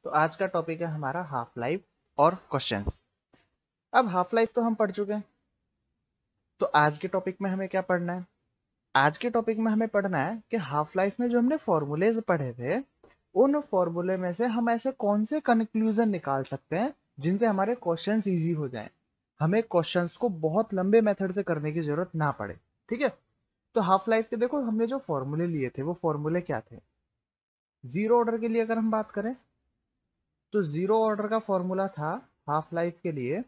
तो आज का टॉपिक है हमारा हाफ लाइफ और क्वेश्चंस। अब हाफ लाइफ तो हम पढ़ चुके हैं, तो आज के टॉपिक में हमें क्या पढ़ना है? आज के टॉपिक में हमें पढ़ना है कि हाफ लाइफ में जो हमने फॉर्मूलेज पढ़े थे, उन फॉर्मूले में से हम ऐसे कौन से कंक्लूजन निकाल सकते हैं जिनसे हमारे क्वेश्चंस इजी हो जाएं, हमें क्वेश्चंस को बहुत लंबे मेथड से करने की जरूरत ना पड़े। ठीक है, तो हाफ लाइफ के देखो हमने जो फॉर्मूले लिए थे वो फॉर्मूले क्या थे? जीरो ऑर्डर के लिए अगर हम बात करें तो जीरो ऑर्डर का फॉर्मूला था हाफ लाइफ के लिए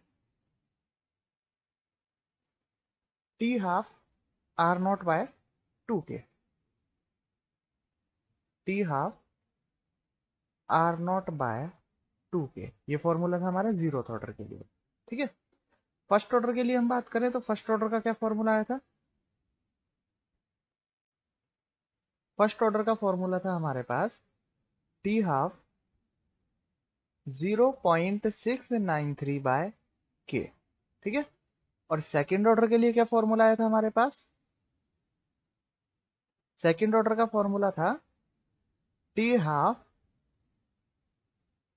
T half R naught by 2k। T half R naught by 2k, ये फॉर्मूला था हमारा जीरो ऑर्डर के लिए। ठीक है, फर्स्ट ऑर्डर के लिए हम बात करें तो फर्स्ट ऑर्डर का क्या फॉर्मूला आया था? फर्स्ट ऑर्डर का फॉर्मूला था हमारे पास टी हाफ 0.693 बाय के। ठीक है, और सेकेंड ऑर्डर के लिए क्या फॉर्मूला आया था हमारे पास? सेकेंड ऑर्डर का फॉर्मूला था T half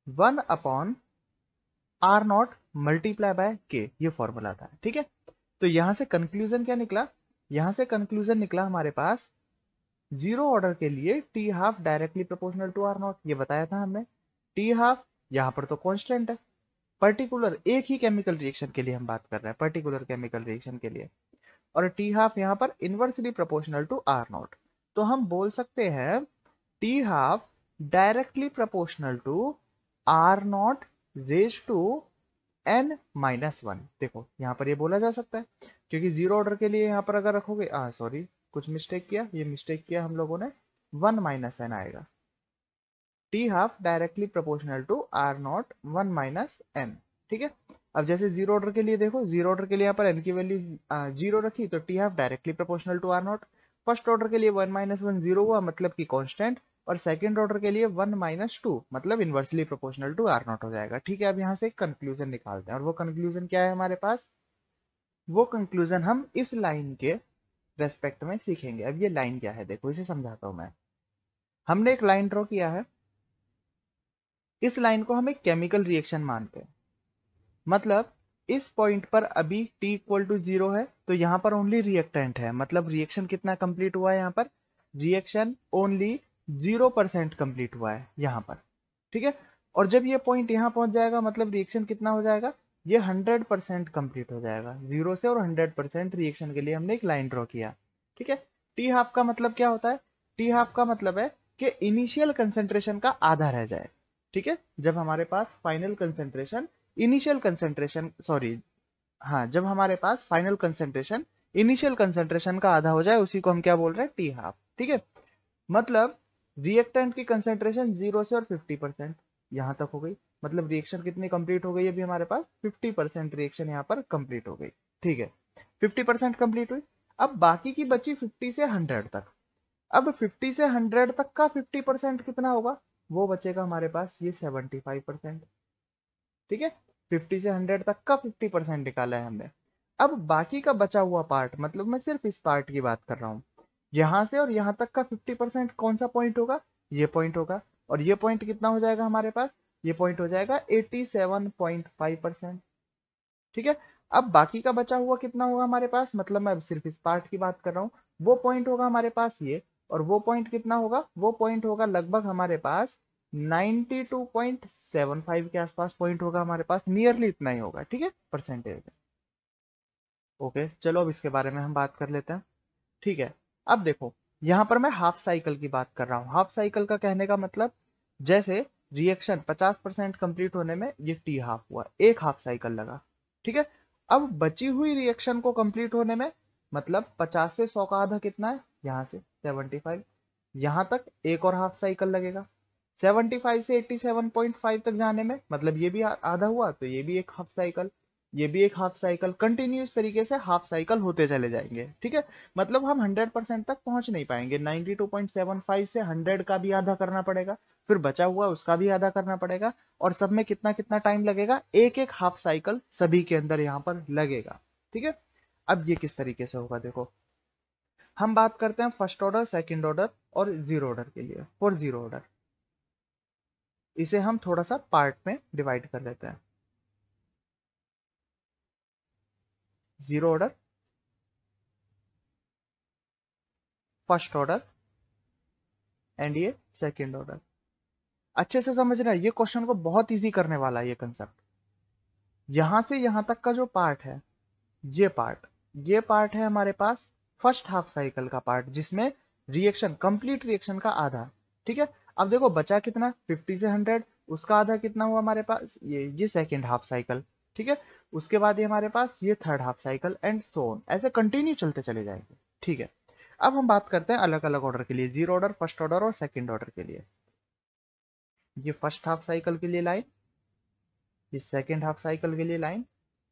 1 upon R naught multiply by K, ये फॉर्मूला था। ठीक है, तो यहां से कंक्लूजन क्या निकला? यहां से कंक्लूजन निकला हमारे पास जीरो ऑर्डर के लिए T half directly proportional to R naught, ये बताया था हमने। टी हाफ यहां पर तो कांस्टेंट है, पर्टिकुलर एक ही केमिकल रिएक्शन के लिए हम बात कर रहे हैं, पर्टिकुलर केमिकल रिएक्शन के लिए। और टी हाफ यहां पर inversely proportional to R naught, तो हम बोल सकते हैं T half directly proportional to R naught raise to n-1। देखो यहां पर ये बोला जा सकता है, क्योंकि जीरो ऑर्डर के लिए यहां पर अगर रखोगे सॉरी, कुछ मिस्टेक किया, ये मिस्टेक किया हम लोगों ने, 1 - n आएगा। T half directly proportional to R naught 1 - n। ठीक है, अब जैसे जीरो ऑर्डर के लिए देखो, जीरो ऑर्डर के लिए यहाँ पर n की वैल्यू जीरो रखी, तो T half directly proportional to R naught. First order के लिए 1 - 1 जीरो हुआ, मतलब कि कांस्टेंट। और सेकंड ऑर्डर के लिए 1 - 2 मतलब inversely proportional to R naught हो जाएगा। ठीक है, अब यहाँ से एक कंक्लूजन निकालते हैं, और वो कंक्लूजन क्या है हमारे पास? वो कंक्लूजन हम इस लाइन के रेस्पेक्ट में सीखेंगे। अब ये लाइन क्या है, देखो इसे समझाता हूं मैं। हमने एक लाइन ड्रॉ किया है, इस लाइन को हम एक केमिकल रिएक्शन मानते हैं। मतलब इस पॉइंट पर अभी t इक्वल टू 0 है, तो यहां पर ओनली रिएक्टेंट है, मतलब रिएक्शन कितना कंप्लीट हुआ है? यहाँ पर रिएक्शन ओनली 0% कंप्लीट हुआ है यहाँ पर। ठीक है, और जब ये पॉइंट यहाँ पहुंच जाएगा, मतलब रिएक्शन कितना हो जाएगा? ये 100% कंप्लीट हो जाएगा, 0 से, और 100% रिएक्शन के लिए हमने एक लाइन ड्रॉ किया। ठीक है, टी हाफ का मतलब क्या होता है? टी हाफ का मतलब है कि इनिशियल कंसेंट्रेशन का आधा रह जाए। ठीक है, जब हमारे पास final concentration initial concentration sorry हाँ, जब हमारे पास फाइनल कंसेंट्रेशन इनिशियल कंसेंट्रेशन का आधा हो जाए, उसी को हम क्या बोल रहे हैं? T half. ठीक है, मतलब रिएक्टेंट की कंसेंट्रेशन 0 से और 50% यहां तक हो गई, मतलब रिएक्शन कितनी कंप्लीट हो गई? अभी हमारे पास 50% रिएक्शन यहाँ पर कंप्लीट हो गई। ठीक है, 50% कंप्लीट हुई। अब बाकी की बची 50 से 100 तक। अब 50 से 100 तक का 50% कितना होगा? वो बचेगा हमारे पास ये 75%। ठीक है, 50 से 100 तक का 50% निकाला है हमने। अब बाकी का बचा हुआ पार्ट, मतलब मैं सिर्फ इस पार्ट की बात कर रहा हूं, यहां से और यहां तक का 50% कौन सा पॉइंट होगा? ये पॉइंट होगा। और ये पॉइंट कितना हो जाएगा हमारे पास? ये पॉइंट हो जाएगा 87.5%। ठीक है, अब बाकी का बचा हुआ कितना होगा हमारे पास? मतलब मैं अब सिर्फ इस पार्ट की बात कर रहा हूं, वो पॉइंट होगा हमारे पास ये। और वो पॉइंट कितना होगा? वो पॉइंट होगा लगभग हमारे पास 92.75 के आसपास पॉइंट होगा हमारे पास, नियरली इतना ही होगा। ठीक है, परसेंटेज। ओके, चलो अब इसके बारे में हम बात कर लेते हैं। ठीक है, अब देखो यहां पर मैं हाफ साइकिल की बात कर रहा हूं। हाफ साइकिल का कहने का मतलब, जैसे रिएक्शन 50% कंप्लीट होने में ये टी हाफ हुआ, एक हाफ साइकिल लगा। ठीक है, अब बची हुई रिएक्शन को कंप्लीट होने में, मतलब 50 से 100 का आधा कितना है? यहां से 75, यहां तक एक और हाफ साइकिल लगेगा। 75 से 87.5 तक जाने में, मतलब ये भी आधा हुआ, तो ये भी एक हाफ साइकिल, ये भी एक हाफ साइकिल, कंटिन्यूस तरीके से हाफ साइकिल होते चले जाएंगे। ठीक है, मतलब हम 100% तक पहुंच नहीं पाएंगे, 92.75 से 100 का भी आधा करना पड़ेगा, फिर बचा हुआ उसका भी आधा करना पड़ेगा, और सब में कितना कितना टाइम लगेगा? एक एक हाफ साइकिल सभी के अंदर यहाँ पर लगेगा। ठीक है, अब ये किस तरीके से होगा देखो, हम बात करते हैं फर्स्ट ऑर्डर, सेकंड ऑर्डर और जीरो ऑर्डर के लिए। फॉर जीरो ऑर्डर, इसे हम थोड़ा सा पार्ट में डिवाइड कर लेते हैं। Zero order, first order and ये सेकंड ऑर्डर। अच्छे से समझना, ये क्वेश्चन को बहुत इजी करने वाला है ये कंसेप्ट। यहां से यहां तक का जो पार्ट है, ये पार्ट है हमारे पास फर्स्ट हाफ साइकिल का पार्ट, जिसमें रिएक्शन, कंप्लीट रिएक्शन का आधा। ठीक है, अब देखो बचा कितना, 50 से 100, उसका आधा कितना हुआ हमारे पास, ये सेकेंड हाफ साइकिल। ठीक है, उसके बाद ये हमारे पास ये third half cycle and so on, ऐसे कंटिन्यू चलते चले जाएंगे। ठीक है, अब हम बात करते हैं अलग अलग ऑर्डर के लिए, जीरो ऑर्डर, फर्स्ट ऑर्डर और सेकेंड ऑर्डर के लिए। ये फर्स्ट हाफ साइकिल के लिए लाइन, ये सेकेंड हाफ साइकिल के लिए लाइन,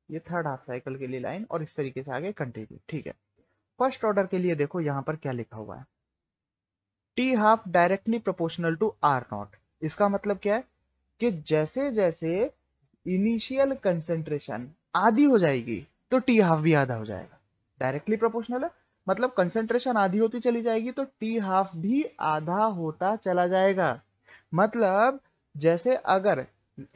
ये थर्ड हाफ साइकिल के लिए लाइन, और इस तरीके से आगे कंटिन्यू। ठीक है, फर्स्ट ऑर्डर के लिए देखो यहां पर क्या लिखा हुआ है, T half directly proportional to R naught. इसका मतलब क्या है कि जैसे जैसे इनिशियल कंसेंट्रेशन आधी हो जाएगी तो टी हाफ भी आधा हो जाएगा। डायरेक्टली प्रोपोर्शनल है, मतलब कंसेंट्रेशन आधी होती चली जाएगी तो टी हाफ भी आधा होता चला जाएगा। मतलब जैसे अगर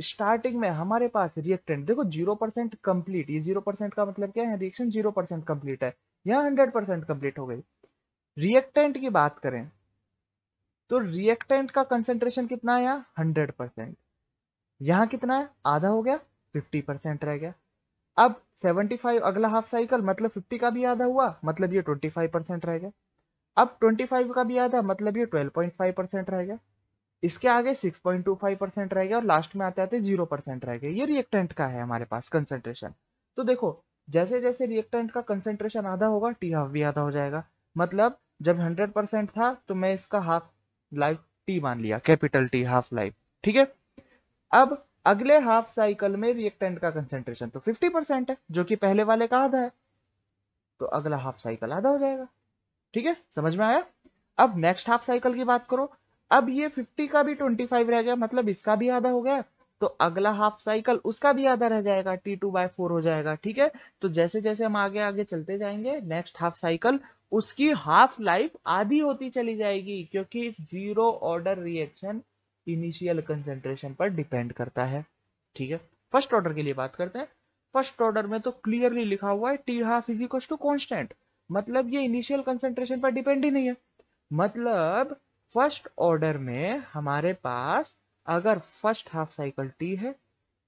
स्टार्टिंग में हमारे पास रिएक्टेंट देखो 0% कंप्लीट, ये 0% का मतलब क्या है, रिएक्शन 0% कंप्लीट है, यहाँ 100% कंप्लीट हो गई। रिएक्टेंट की बात करें तो रिएक्टेंट का कंसेंट्रेशन कितना है, यहाँ 100%, यहाँ कितना है, आधा हो गया, 50% रह गया। अब 75 अगला हाफ साइकिल, मतलब 50 का भी आधा हुआ, मतलब ये 25% रह गया। अब 25 का भी आधा, मतलब ये 12.5% रह गया। इसके आगे 6.25% रह गया, और लास्ट में आते आते 0% रह गया। ये रिएक्टेंट का है हमारे पास कंसेंट्रेशन। तो देखो जैसे जैसे रिएक्टेंट का कंसेंट्रेशन आधा होगा, टी हाफ भी आधा हो जाएगा। मतलब जब 100% था तो मैं इसका हाफ लाइफ टी मान लिया, कैपिटल टी, हाफ लाइफ। ठीक है, अब अगले हाफ साइकिल में रिएक्टेंट का कंसेंट्रेशन तो 50% है, जो कि पहले वाले का आधा है, तो अगला हाफ साइकिल आधा हो जाएगा। ठीक है, समझ में आया। अब नेक्स्ट हाफ साइकिल की बात करो, अब ये 50 का भी 25 रह गया, मतलब इसका भी आधा हो गया, तो अगला हाफ साइकिल उसका भी आधा रह जाएगा, T2/4 हो जाएगा। ठीक है, तो जैसे जैसे हम आगे आगे चलते जाएंगे, नेक्स्ट हाफ साइकिल उसकी हाफ लाइफ आधी होती चली जाएगी, क्योंकि zero order reaction initial concentration पर डिपेंड करता है। ठीक है, फर्स्ट ऑर्डर के लिए बात करते हैं। फर्स्ट ऑर्डर में तो क्लियरली लिखा हुआ है T half is equal to constant, मतलब ये इनिशियल कंसेंट्रेशन पर डिपेंड ही नहीं है। मतलब फर्स्ट ऑर्डर में हमारे पास अगर फर्स्ट हाफ साइकिल टी है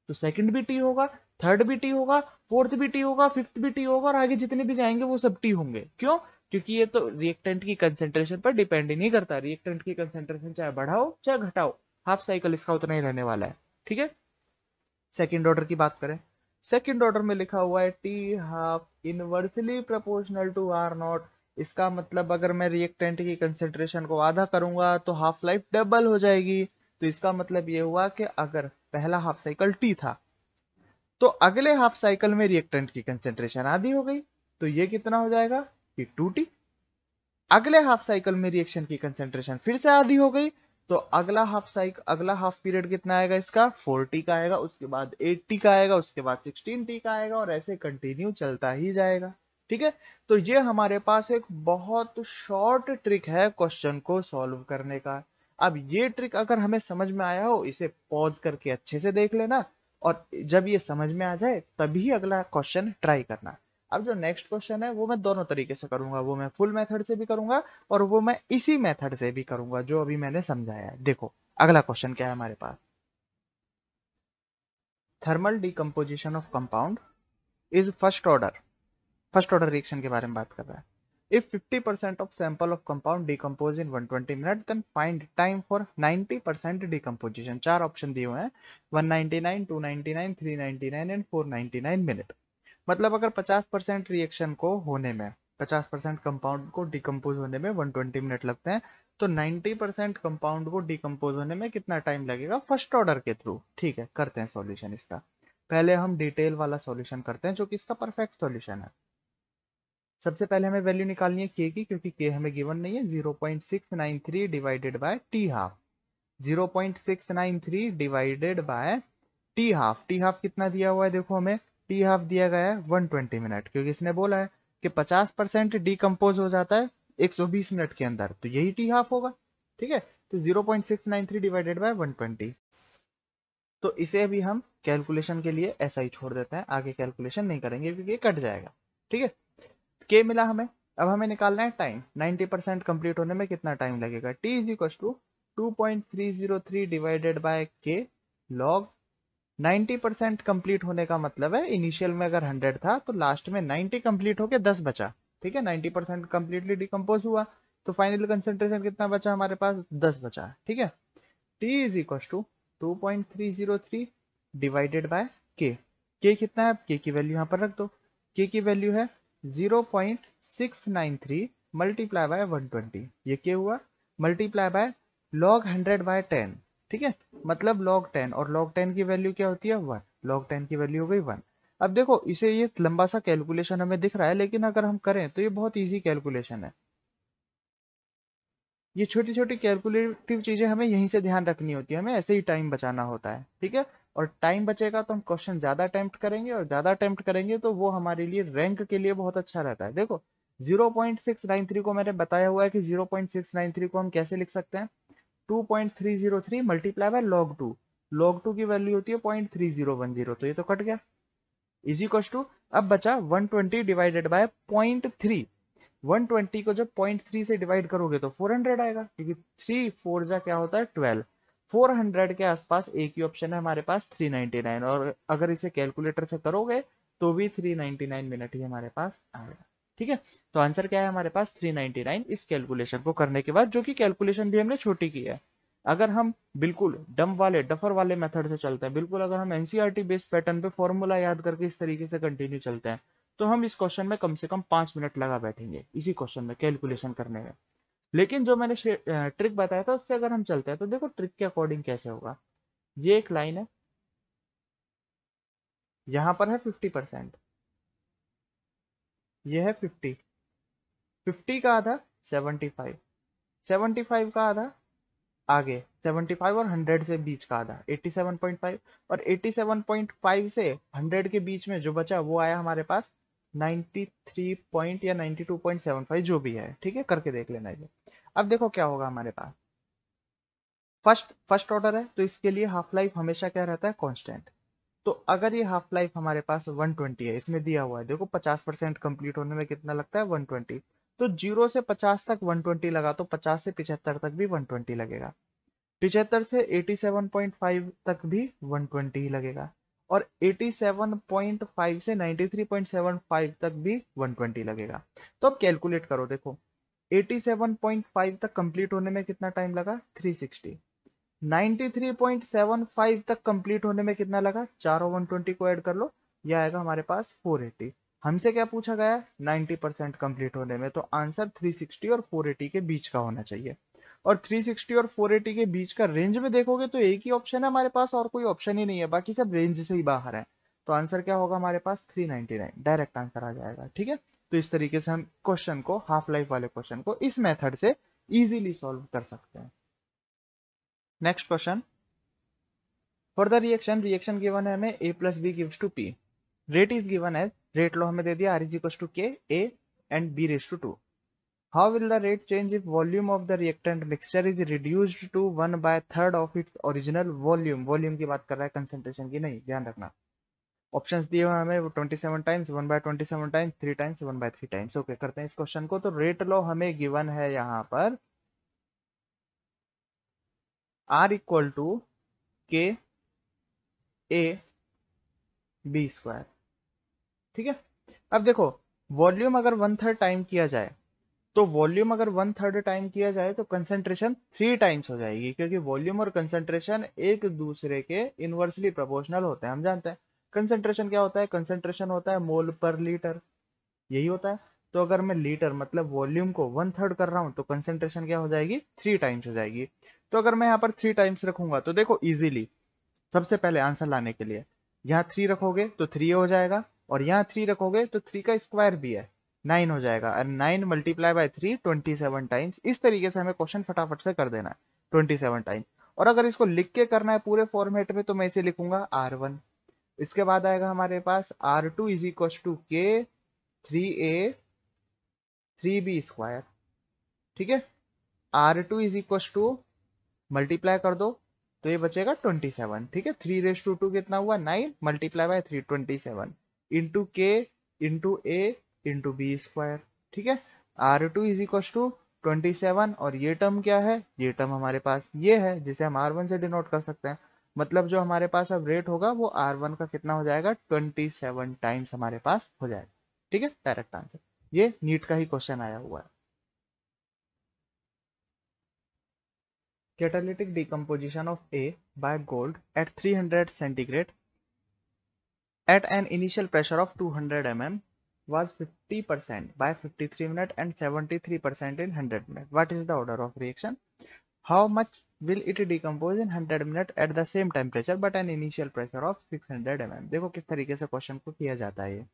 तो सेकंड भी टी होगा, थर्ड भी टी होगा, फोर्थ भी टी होगा, फिफ्थ भी टी होगा, और आगे जितने भी जाएंगे वो सब टी होंगे। क्यों? क्योंकि ये तो रिएक्टेंट की कंसेंट्रेशन पर डिपेंड ही नहीं करता। रिएक्टेंट की कंसेंट्रेशन चाहे बढ़ाओ चाहे घटाओ, हाफ साइकिल इसका उतना ही रहने वाला है। ठीक है, सेकंड ऑर्डर की बात करें, सेकंड ऑर्डर में लिखा हुआ है T half inversely proportional to R naught. इसका मतलब अगर मैं रिएक्टेंट की कंसेंट्रेशन को आधा करूंगा तो हाफ लाइफ डबल हो जाएगी। तो इसका मतलब ये हुआ कि अगर पहला हाफ साइकिल टी था तो अगले हाफ साइकिल में रिएक्टेंट की कंसेंट्रेशन आधी हो गई, तो ये कितना हो जाएगा कि 2T। अगले हाफ साइकिल में रिएक्शन की कंसेंट्रेशन फिर से आधी हो गई, तो अगला हाफ पीरियड कितना आएगा इसका, 4T का आएगा, उसके बाद 8T का आएगा, उसके बाद 16T का आएगा, और ऐसे कंटिन्यू चलता ही जाएगा। ठीक है, तो ये हमारे पास एक बहुत शॉर्ट ट्रिक है क्वेश्चन को सॉल्व करने का। अब ये ट्रिक अगर हमें समझ में आया हो, इसे पॉज करके अच्छे से देख लेना, और जब ये समझ में आ जाए तभी अगला क्वेश्चन ट्राई करना। अब जो नेक्स्ट क्वेश्चन है वो मैं दोनों तरीके से करूंगा, वो मैं फुल मेथड से भी करूंगा और वो मैं इसी मेथड से भी करूंगा जो अभी मैंने समझाया है। देखो अगला क्वेश्चन क्या है हमारे पास, thermal decomposition of compound is first order reaction के बारे में बात कर रहा है। If 50% of sample of compound decompose in 120 minutes, then find time for 90% decomposition। चार ऑप्शन दिए हुए हैं, 199, 299, 399 एंड 499 मिनट। मतलब अगर 50% रिएक्शन को होने में, 50% कंपाउंड को डिकम्पोज होने में 120 मिनट लगते हैं, तो 90% कंपाउंड को डिकम्पोज होने में कितना टाइम लगेगा फर्स्ट ऑर्डर के थ्रू। ठीक है, करते हैं सॉल्यूशन इसका। पहले हम डिटेल वाला सॉल्यूशन करते हैं जो कि इसका परफेक्ट सॉल्यूशन है। सबसे पहले हमें वैल्यू निकालनी है के की, क्योंकि के हमें गिवन नहीं है। 0.693 divided by T half, 0.693 divided by T half. T half कितना दिया हुआ है, देखो हमें टी हाफ दिया गया है 120 मिनट, क्योंकि इसने बोला है कि 50% डिकम्पोज हो जाता है 120 मिनट के अंदर, तो यही टी हाफ होगा। ठीक है, तो 0.693 डिवाइडेड बाय 120, तो इसे भी हम कैलकुलेशन के लिए ऐसा ही छोड़ देते हैं, आगे कैलकुलेशन नहीं करेंगे क्योंकि ये कट जाएगा। ठीक है, के मिला हमें। अब हमें निकालना है टाइम, 90% कंप्लीट होने में कितना टाइम लगेगा। T is equal to 2.303 divided by K log 90% complete होने का मतलब है इनिशियल में अगर 100 था तो लास्ट में 90 कंप्लीट होके 10 बचा। ठीक है, 90% कंप्लीटली डिकम्पोज हुआ तो फाइनल कंसेंट्रेशन कितना बचा हमारे पास, 10 बचा। ठीक है, T is equal to 2.303 divided by K. K कितना है, के की वैल्यू यहां पर रख दो। के की वैल्यू है 0.693 मल्टीप्लाई बाय 120, ये क्या हुआ, मल्टीप्लाई बाय लॉग 100 बाय 10। ठीक है, मतलब लॉग 10, और लॉग 10 की वैल्यू क्या होती है 1, लॉग 10 की वैल्यू हो गई 1। अब देखो इसे, ये लंबा सा कैलकुलेशन हमें दिख रहा है, लेकिन अगर हम करें तो ये बहुत इजी कैलकुलेशन है। ये छोटी छोटी कैलकुलेटिव चीजें हमें यहीं से ध्यान रखनी होती है, हमें ऐसे ही टाइम बचाना होता है। ठीक है, और टाइम बचेगा तो हम क्वेश्चन ज्यादा अटेम्प्ट करेंगे, और ज्यादा अटेम्प्ट करेंगे तो वो हमारे लिए रैंक के लिए बहुत अच्छा रहता है। देखो 0.693 को मैंने बताया हुआ है कि 0.693 को हम कैसे लिख सकते हैं, 2.303 मल्टीप्लाई बाय लॉग 2, लॉग 2 की वैल्यू होती है 0.3010, तो ये तो कट गया। इज इक्वल टू, अब बचा 120 डिवाइडेड बाय 0.3। 120 को जब 0.3 से डिवाइड करोगे तो 400 आएगा, क्योंकि 3 4 जा क्या होता है 12। 400 के आसपास एक ही ऑप्शन है हमारे पास 399, और अगर इसे कैलकुलेटर से करोगे तो भी 399 मिनट ही हमारे पास आएगा। ठीक है, तो आंसर क्या है हमारे पास 399, इस कैलकुलेशन को करने के बाद, जो कि कैलकुलेशन भी हमने छोटी की है। अगर हम बिल्कुल डम वाले डफर वाले मेथड से चलते हैं, बिल्कुल अगर हम एनसीईआरटी बेस्ड पैटर्न पे फॉर्मूला याद करके इस तरीके से कंटिन्यू चलते हैं, तो हम इस क्वेश्चन में कम से कम 5 मिनट लगा बैठेंगे इसी क्वेश्चन में कैलकुलेशन करने में। लेकिन जो मैंने ट्रिक बताया था उससे अगर हम चलते हैं तो देखो ट्रिक के अकॉर्डिंग कैसे होगा। ये एक लाइन है, यहां पर है 50%, ये है 50, 50 का आधा 75, 75 का आधा आगे 75 और 100 से बीच का आधा 87.5, और 87.5 से 100 के बीच में जो बचा वो आया हमारे पास 93 पॉइंट या 92.75 जो भी है। ठीक है, करके देख लेना ये। अब देखो क्या होगा हमारे पास, फर्स्ट फर्स्ट ऑर्डर है तो इसके लिए हाफ लाइफ हमेशा क्या रहता है, कांस्टेंट। तो अगर ये हाफ लाइफ हमारे पास 120 है, इसमें दिया हुआ है देखो 50% कंप्लीट होने में कितना लगता है 120, तो 0 से 50 तक 120 लगा, तो 50 से 75 तक भी 120 लगेगा, 75 से 87.5 तक भी 120 ही लगेगा, और 87.5 से 93.75 तक भी 120 लगेगा। तो अब कैलकुलेट करो, देखो 87.5 तक कंप्लीट होने में कितना टाइम लगा 360, 93.75 तक कंप्लीट होने में कितना लगा, चारों 120 को ऐड कर लो, यह आएगा हमारे पास 480। हमसे क्या पूछा गया 90% कंप्लीट होने में, तो आंसर 360 और 480 के बीच का होना चाहिए। और 360 और 480 के बीच का रेंज में देखोगे तो एक ही ऑप्शन है हमारे पास, और कोई ऑप्शन ही नहीं है, बाकी सब रेंज से ही बाहर है। तो आंसर क्या होगा हमारे पास 399, डायरेक्ट आंसर आ जाएगा। ठीक है, तो इस तरीके से हम क्वेश्चन को, हाफ लाइफ वाले क्वेश्चन को इस मेथड से इजीली सॉल्व कर सकते हैं। Next question, for the reaction, reaction given है हमें a plus B gives two p, rate is given as, rate law हमें दे दिया r is equal to k a and b raise to 2। How will the rate change if volume of the reactant mixture is reduced to 1/3 of its original volume, volume की बात कर रहा है concentration की नहीं, ध्यान रखना। ऑप्शंस दिए हुए हमें 27 times, 1/27 times, 3 times, 1/3 times. Okay, करते हैं इस क्वेश्चन को। तो रेट लो हमें गिवन है यहाँ पर r equal to k a b square. ठीक है, अब देखो वॉल्यूम अगर 1/3 टाइम किया जाए, तो वॉल्यूम अगर 1/3 टाइम किया जाए तो कंसेंट्रेशन 3 टाइम्स हो जाएगी, क्योंकि वॉल्यूम और कंसेंट्रेशन एक दूसरे के इनवर्सली प्रोपोर्शनल होते हैं। हम जानते हैं कंसेंट्रेशन क्या होता है, कंसेंट्रेशन होता है मोल पर लीटर, यही होता है। तो अगर मैं लीटर मतलब वॉल्यूम को 1/3 कर रहा हूं तो कंसेंट्रेशन क्या हो जाएगी 3 टाइम्स हो जाएगी। तो अगर मैं यहाँ पर 3 टाइम्स रखूंगा तो देखो इजीली, सबसे पहले आंसर लाने के लिए यहाँ 3 रखोगे तो 3 हो जाएगा, और यहाँ 3 रखोगे तो 3 का स्क्वायर भी है 9 हो जाएगा, और 9 मल्टीप्लाई बाय 3 27 टाइम्स। इस तरीके से हमें क्वेश्चन फटाफट से कर देना है 27 टाइम। और अगर इसको लिख के करना है पूरे फॉर्मेट में तो मैं इसे लिखूंगा R1, इसके बाद आएगा हमारे पास R2 इज इक्वल टू के 3a 3b स्क्वायर। ठीक है, R2 is equal to multiply कर दो तो ये बचेगा 27। ठीक है, 3^2 कितना हुआ 9 मल्टीप्लाई बाय 3 27 इंटू के इंटू ए इंटू बी स्क्वायर। ठीक है, R2 इज इक्व टू 27 और ये टर्म क्या है, ये टर्म हमारे पास ये है जिसे हम R1 से डिनोट कर सकते हैं। मतलब जो हमारे पास अब रेट होगा वो R1 का कितना हो जाएगा 27 टाइम्स हमारे पास हो जाएगा। ठीक है, डायरेक्ट आंसर। ये नीट का ही क्वेश्चन आया हुआ है। Catalytic decomposition of A by gold at 300 centigrade at an initial pressure of 200 mm was 50% by 53 minutes and 73% in 100 minutes. What is the order of reaction? How much will it decompose in 100 minutes at the same temperature but an initial pressure of 600 mm? देखो किस तरीके से question को किया जाता है। ये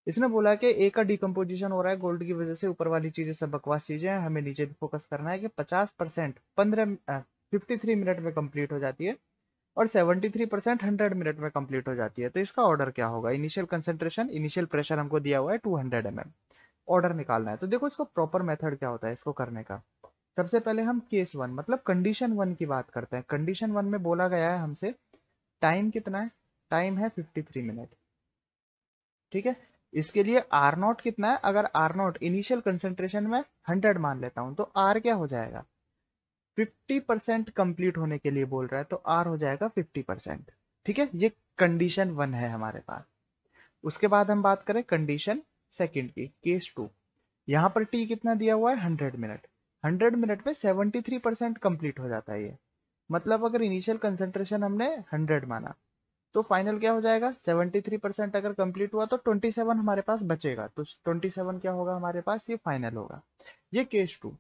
इसने बोला कि ए का डिकम्पोजिशन हो रहा है गोल्ड की वजह से, ऊपर वाली चीजें सब बकवास चीजें हैं, हमें नीचे फोकस करना है कि 50% 53 मिनट में कंप्लीट हो जाती है और 73% 100 मिनट में कंप्लीट हो जाती है। तो इसका ऑर्डर क्या होगा? इनिशियल कंसेंट्रेशन, इनिशियल प्रेशर हमको दिया हुआ है 200 mm, ऑर्डर निकालना है। तो देखो इसको प्रॉपर मेथड क्या होता है इसको करने का। सबसे पहले हम केस 1 मतलब कंडीशन 1 की बात करते हैं। कंडीशन 1 में बोला गया है हमसे टाइम कितना है, टाइम है 53 मिनट। ठीक है, इसके लिए आर नॉट कितना है, अगर आर नॉट इनिशियल कंसेंट्रेशन में 100 मान लेता हूं तो आर क्या हो जाएगा, 50% कंप्लीट होने के लिए बोल रहा है तो आर हो जाएगा 50%। ठीक है, ये कंडीशन 1 है हमारे पास। उसके बाद हम बात करें कंडीशन सेकंड की, केस 2। यहां पर टी कितना दिया हुआ है 100 मिनट। 100 मिनट में 73% कंप्लीट हो जाता है ये। मतलब अगर इनिशियल कंसेंट्रेशन हमने 100 माना तो फाइनल क्या हो जाएगा, 73% अगर कंप्लीट हुआ तो 27 हमारे पास बचेगा। तो 27 क्या होगा हमारे पास, ये फाइनल होगा। ये केस 2।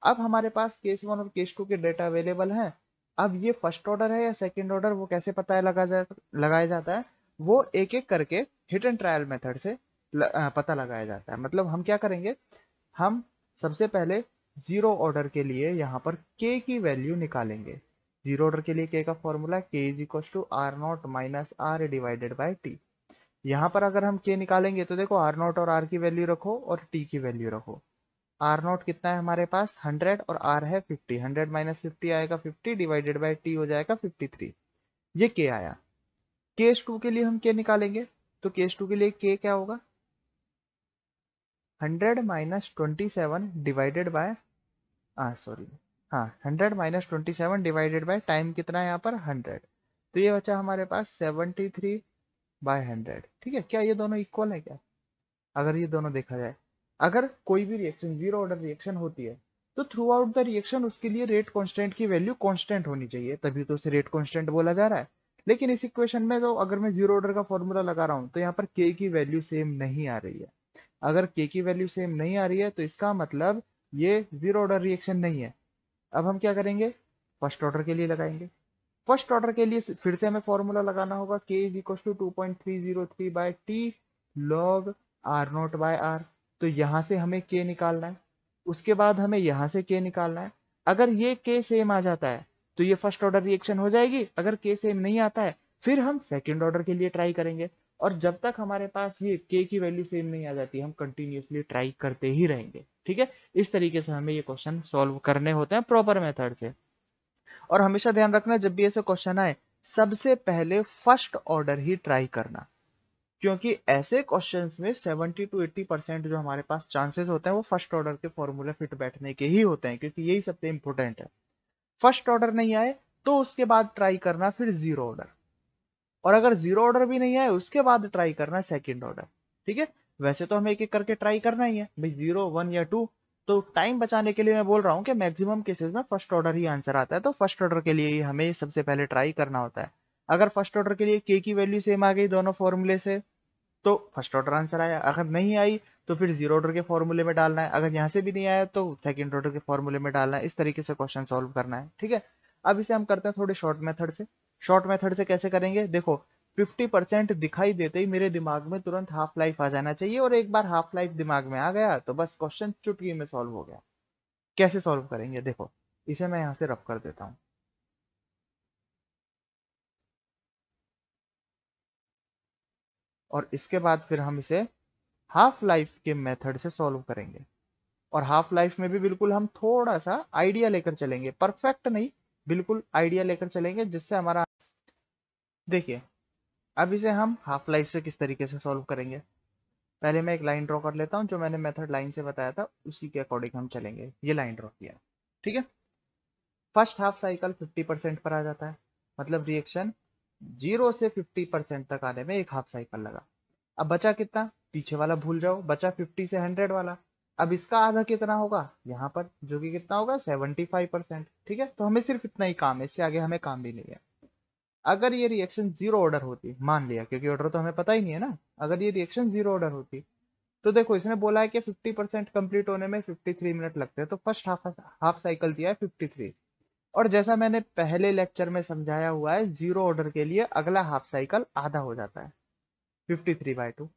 अब हमारे पास केस 1 और केस 2 के डेटा अवेलेबल हैं। अब ये फर्स्ट ऑर्डर है या सेकंड ऑर्डर वो कैसे पता है लगाया जाता है, वो एक एक करके हिट एंड ट्रायल मेथड से पता लगाया जाता है। मतलब हम क्या करेंगे, हम सबसे पहले जीरो ऑर्डर के लिए यहाँ पर के की वैल्यू निकालेंगे। जीरो ऑर्डर के लिए के का formula K is equal to R naught minus R divided by T. यहाँ पर अगर हम के निकालेंगे तो देखो आर नॉट और आर की वैल्यू रखो और टी की वैल्यू रखो। आर नॉट कितना है हमारे पास 100 और आर है 50। 100 माइनस 50 आएगा 50 डिवाइडेड बाई टी हो जाएगा 53। ये के आया। केस 2 के लिए हम के निकालेंगे तो केस 2 के लिए के क्या होगा, 100 माइनस 27 डिवाइडेड बाय सॉरी हाँ 100 माइनस 27 डिवाइडेड बाय टाइम कितना है यहाँ पर 100। तो ये बचा हमारे पास 73 बाय 100। ठीक है, क्या ये दोनों इक्वल है क्या? अगर ये दोनों देखा जाए, अगर कोई भी रिएक्शन जीरो ऑर्डर रिएक्शन होती है तो थ्रू आउट द रिएक्शन उसके लिए रेट कांस्टेंट की वैल्यू कांस्टेंट होनी चाहिए, तभी तो उसे रेट कांस्टेंट बोला जा रहा है। लेकिन इस इक्वेशन में तो अगर मैं जीरो ऑर्डर का फॉर्मूला लगा रहा हूं तो यहाँ पर के की वैल्यू सेम नहीं आ रही है। अगर के की वैल्यू सेम नहीं आ रही है तो इसका मतलब ये जीरो ऑर्डर रिएक्शन नहीं है। अब हम क्या करेंगे, फर्स्ट ऑर्डर के लिए लगाएंगे। फर्स्ट ऑर्डर के लिए फिर से हमें फॉर्मूला लगाना होगा K is equal to 2.303 by T log R naught by R. तो यहां से हमें के निकालना है, उसके बाद हमें यहां से के निकालना है। अगर ये के सेम आ जाता है तो ये फर्स्ट ऑर्डर रिएक्शन हो जाएगी। अगर के सेम नहीं आता है फिर हम सेकेंड ऑर्डर के लिए ट्राई करेंगे। और जब तक हमारे पास ये के की वैल्यू सेम नहीं आ जाती हम कंटिन्यूसली ट्राई करते ही रहेंगे। ठीक है, इस तरीके से हमें ये क्वेश्चन सॉल्व करने होते हैं प्रॉपर मेथड से। और हमेशा ध्यान रखना जब भी ऐसे क्वेश्चन आए सबसे पहले फर्स्ट ऑर्डर ही ट्राई करना, क्योंकि ऐसे क्वेश्चंस में 70 to 80% जो हमारे पास चांसेस होते हैं वो फर्स्ट ऑर्डर के फॉर्मूले फिट बैठने के ही होते हैं, क्योंकि यही सबसे इंपॉर्टेंट है। फर्स्ट ऑर्डर नहीं आए तो उसके बाद ट्राई करना फिर जीरो ऑर्डर, और अगर जीरो ऑर्डर भी नहीं आए उसके बाद ट्राई करना सेकंड ऑर्डर। ठीक है, वैसे तो हमें एक एक करके ट्राई करना ही है भाई, 0 1 या 2। तो टाइम बचाने के लिए मैं बोल रहा हूँ कि मैक्सिमम केसेस में फर्स्ट ऑर्डर ही आंसर आता है, तो फर्स्ट ऑर्डर के लिए ही हमें सबसे पहले ट्राई करना होता है। अगर फर्स्ट ऑर्डर के लिए के की वैल्यू सेम आ गई दोनों फॉर्मूले से तो फर्स्ट ऑर्डर आंसर आया। अगर नहीं आई तो फिर जीरो ऑर्डर के फॉर्मूले में डालना है। अगर यहाँ से भी नहीं आया तो सेकंड ऑर्डर के फॉर्मूले में डालना है। इस तरीके से क्वेश्चन सॉल्व करना है। ठीक है, अब इसे हम करते हैं थोड़े शॉर्ट मेथड से। शॉर्ट मेथड से कैसे करेंगे, देखो 50% दिखाई देते ही मेरे दिमाग में तुरंत हाफ लाइफ आ जाना चाहिए, और एक बार हाफ लाइफ दिमाग में आ गया तो बस क्वेश्चन चुटकी में सॉल्व हो गया। कैसे सॉल्व करेंगे, देखो इसे मैं यहां से रब कर देता हूं। और इसके बाद फिर हम इसे हाफ लाइफ के मेथड से सॉल्व करेंगे। और हाफ लाइफ में भी बिल्कुल हम थोड़ा सा आइडिया लेकर चलेंगे, परफेक्ट नहीं, बिल्कुल आइडिया लेकर चलेंगे जिससे हमारा, देखिए अब इसे हम हाफ लाइफ से किस तरीके से सॉल्व करेंगे। पहले मैं एक लाइन ड्रॉ कर लेता हूं, जो मैंने मेथड लाइन से बताया था उसी के अकॉर्डिंग हम चलेंगे। ये लाइन ड्रॉ किया, ठीक है। फर्स्ट हाफ साइकिल 50% पर आ जाता है, मतलब रिएक्शन 0 से 50% तक आने में एक हाफ साइकिल लगा। अब बचा कितना, पीछे वाला भूल जाओ, बचा 50 से 100 वाला। अब इसका आधा कितना होगा यहाँ पर, जो कि कितना होगा 75%, ठीक है। तो हमें सिर्फ इतना ही काम है, इससे आगे हमें काम भी नहीं है। अगर ये रिएक्शन जीरो ऑर्डर होती, मान लिया, क्योंकि ऑर्डर तो हमें पता ही नहीं है ना, अगर ये रिएक्शन जीरो ऑर्डर होती तो देखो इसने बोला है कि 50% कंप्लीट होने में 53 मिनट लगते हैं, तो फर्स्ट हाफ साइकिल दिया है 53। और जैसा मैंने पहले लेक्चर में समझाया हुआ है, जीरो ऑर्डर के लिए अगला हाफ साइकिल आधा हो जाता है 53/2।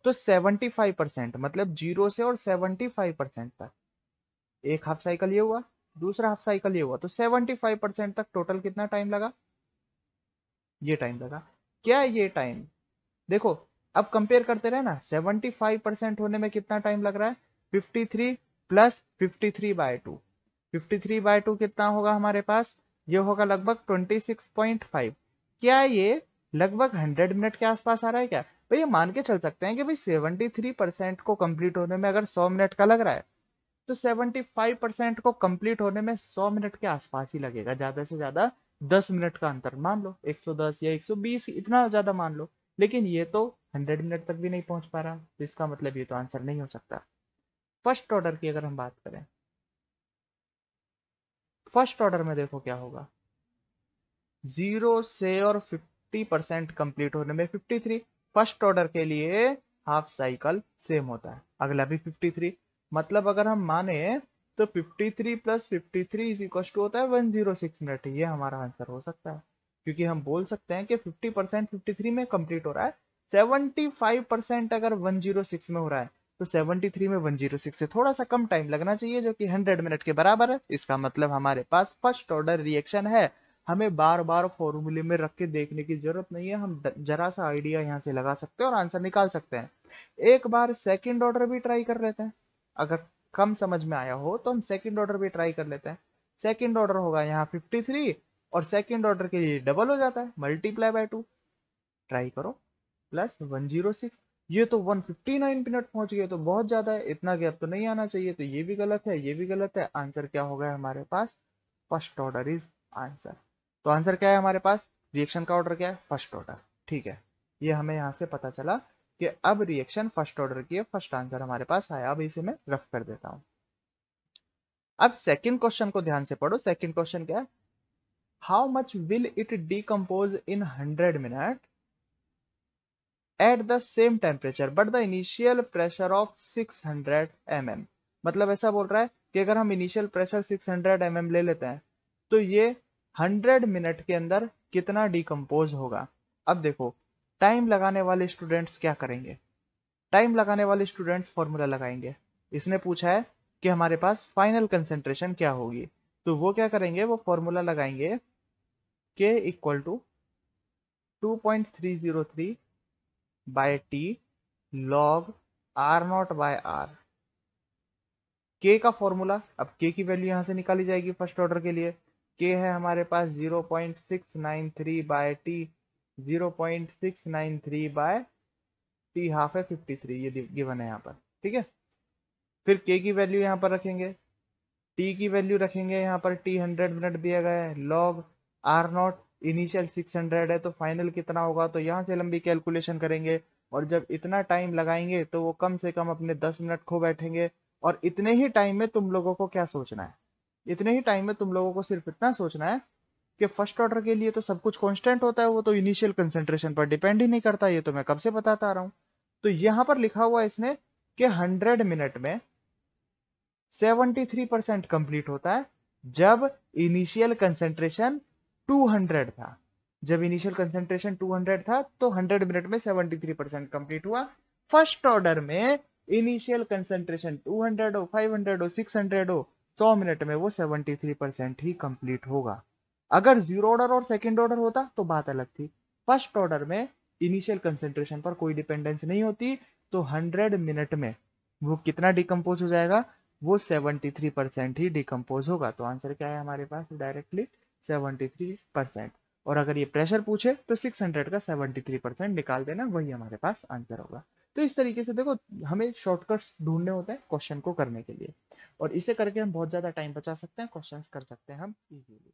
तो 75%, मतलब 0 से और 75% तक एक हाफ साइकिल ये हुआ, दूसरा हाफ साइकिल ये हुआ, तो 75% तक टोटल कितना टाइम लगा, ये टाइम लगा। क्या ये टाइम, देखो अब कंपेयर करते रहे ना, 75% होने में कितना टाइम लग रहा है, 53 प्लस 53/2। 53/2 कितना होगा हमारे पास, ये होगा लगभग 26.5। क्या ये लगभग 100 मिनट के आसपास आ रहा है क्या। भैया मान के चल सकते हैं कि भाई 73% को कंप्लीट होने में अगर 100 मिनट का लग रहा है, तो 75% को कंप्लीट होने में 100 मिनट के आसपास ही लगेगा, ज्यादा से ज्यादा 10 मिनट का अंतर मान लो, 110 या 120 इतना ज्यादा मान लो। लेकिन ये तो 100 मिनट तक भी नहीं पहुंच पा रहा, तो इसका मतलब ये तो आंसर नहीं हो सकता। फर्स्ट ऑर्डर की अगर हम बात करें, फर्स्ट ऑर्डर में देखो क्या होगा, 0 से और 50% कंप्लीट होने में 53। फर्स्ट ऑर्डर के लिए हाफ साइकिल सेम होता है, अगला भी 53। मतलब अगर हम माने तो 53 प्लस 53 इज इक्वल टू होता है 106 मिनट। ये हमारा आंसर हो सकता है, क्योंकि हम बोल सकते हैं कि 50% 53 में कंप्लीट हो रहा है, 75% अगर 106 में हो रहा है, तो 73 में 106 से थोड़ा सा कम टाइम लगना चाहिए, जो कि 100 मिनट के बराबर है। इसका मतलब हमारे पास फर्स्ट ऑर्डर रिएक्शन है। हमें बार बार फॉर्मूले में रख के देखने की जरूरत नहीं है, हम जरा सा आइडिया यहाँ से लगा सकते हैं और आंसर निकाल सकते हैं। एक बार सेकंड ऑर्डर भी ट्राई कर लेते हैं, अगर कम समझ में आया हो तो हम सेकंड ऑर्डर भी ट्राई कर लेते हैं। सेकंड ऑर्डर होगा यहाँ 53, और सेकंड ऑर्डर के लिए डबल हो जाता है, मल्टीप्लाई बाय 2, ट्राई करो, प्लस 106। ये तो 159 मिनट पहुंच गए, तो बहुत ज्यादा है, इतना गैप तो नहीं आना चाहिए, तो ये भी गलत है, ये भी गलत है। आंसर क्या होगा हमारे पास, फर्स्ट ऑर्डर इज आंसर। तो आंसर क्या है हमारे पास, रिएक्शन का ऑर्डर क्या है, फर्स्ट ऑर्डर, ठीक है। ये हमें यहां से पता चला कि अब रिएक्शन फर्स्ट ऑर्डर की है, फर्स्ट आंसर हमारे पास आया। अब इसे मैं रफ कर देता हूं। अब सेकंड क्वेश्चन को ध्यान से पढ़ो। सेकंड क्वेश्चन क्या है, how much will it decompose in 100 minute at the same temperature but the initial pressure of 600 mm। मतलब ऐसा बोल रहा है कि अगर हम इनिशियल प्रेशर 600 mm ले लेते हैं, तो ये 100 मिनट के अंदर कितना डिकम्पोज होगा। अब देखो, टाइम लगाने वाले स्टूडेंट्स क्या करेंगे, टाइम लगाने वाले स्टूडेंट्स फॉर्मूला लगाएंगे। इसने पूछा है कि हमारे पास फाइनल कंसेंट्रेशन क्या होगी, तो वो क्या करेंगे, वो फॉर्मूला लगाएंगे K equal to 2.303 by T log R naught by R. K का फॉर्मूला, अब के की वैल्यू यहां से निकाली जाएगी फर्स्ट ऑर्डर के लिए। के है हमारे पास 0.693 by T, 0.693 by T half है 53, ये गिवन है यहाँ पर, ठीक है। फिर के की वैल्यू यहाँ पर रखेंगे, टी की वैल्यू रखेंगे यहाँ पर, टी 100 मिनट दिया गया है, लॉग आर नॉट इनिशियल 600 है, तो फाइनल कितना होगा, तो यहाँ से लंबी कैलकुलेशन करेंगे। और जब इतना टाइम लगाएंगे तो वो कम से कम अपने 10 मिनट खो बैठेंगे। और इतने ही टाइम में तुम लोगों को क्या सोचना है, इतने ही टाइम में तुम लोगों को सिर्फ इतना सोचना है कि फर्स्ट ऑर्डर के लिए तो सब कुछ कांस्टेंट होता है, वो तो इनिशियल कंसेंट्रेशन पर डिपेंड ही नहीं करता, ये तो मैं कब से बताता आ रहा हूँ। तो यहाँ पर लिखा हुआ है इसने कि 100 मिनट में 73% कंप्लीट होता है, जब इनिशियल कंसेंट्रेशन 200 था। जब इनिशियल कंसेंट्रेशन 200 था तो 100 मिनट में 73% कंप्लीट हुआ। फर्स्ट ऑर्डर में इनिशियल कंसेंट्रेशन 200 हो, 500 हो, 600 हो, 100 मिनट में वो 73% ही कंप्लीट होगा। अगर जीरो ऑर्डर और सेकंड ऑर्डर होता तो बात अलग थी। फर्स्ट ऑर्डर में इनिशियल कंसेंट्रेशन पर कोई डिपेंडेंस नहीं होती, तो 100 मिनट में वो कितना डिकम्पोज हो जाएगा, वो 73% ही डिकम्पोज होगा। तो आंसर क्या है हमारे पास, डायरेक्टली 73%। और अगर ये प्रेशर पूछे तो 600 का 73% निकाल देना, वही हमारे पास आंसर होगा। तो इस तरीके से देखो, हमें शॉर्टकट्स ढूंढने होते हैं क्वेश्चन को करने के लिए, और इसे करके हम बहुत ज्यादा टाइम बचा सकते हैं, क्वेश्चंस कर सकते हैं हम इजीली।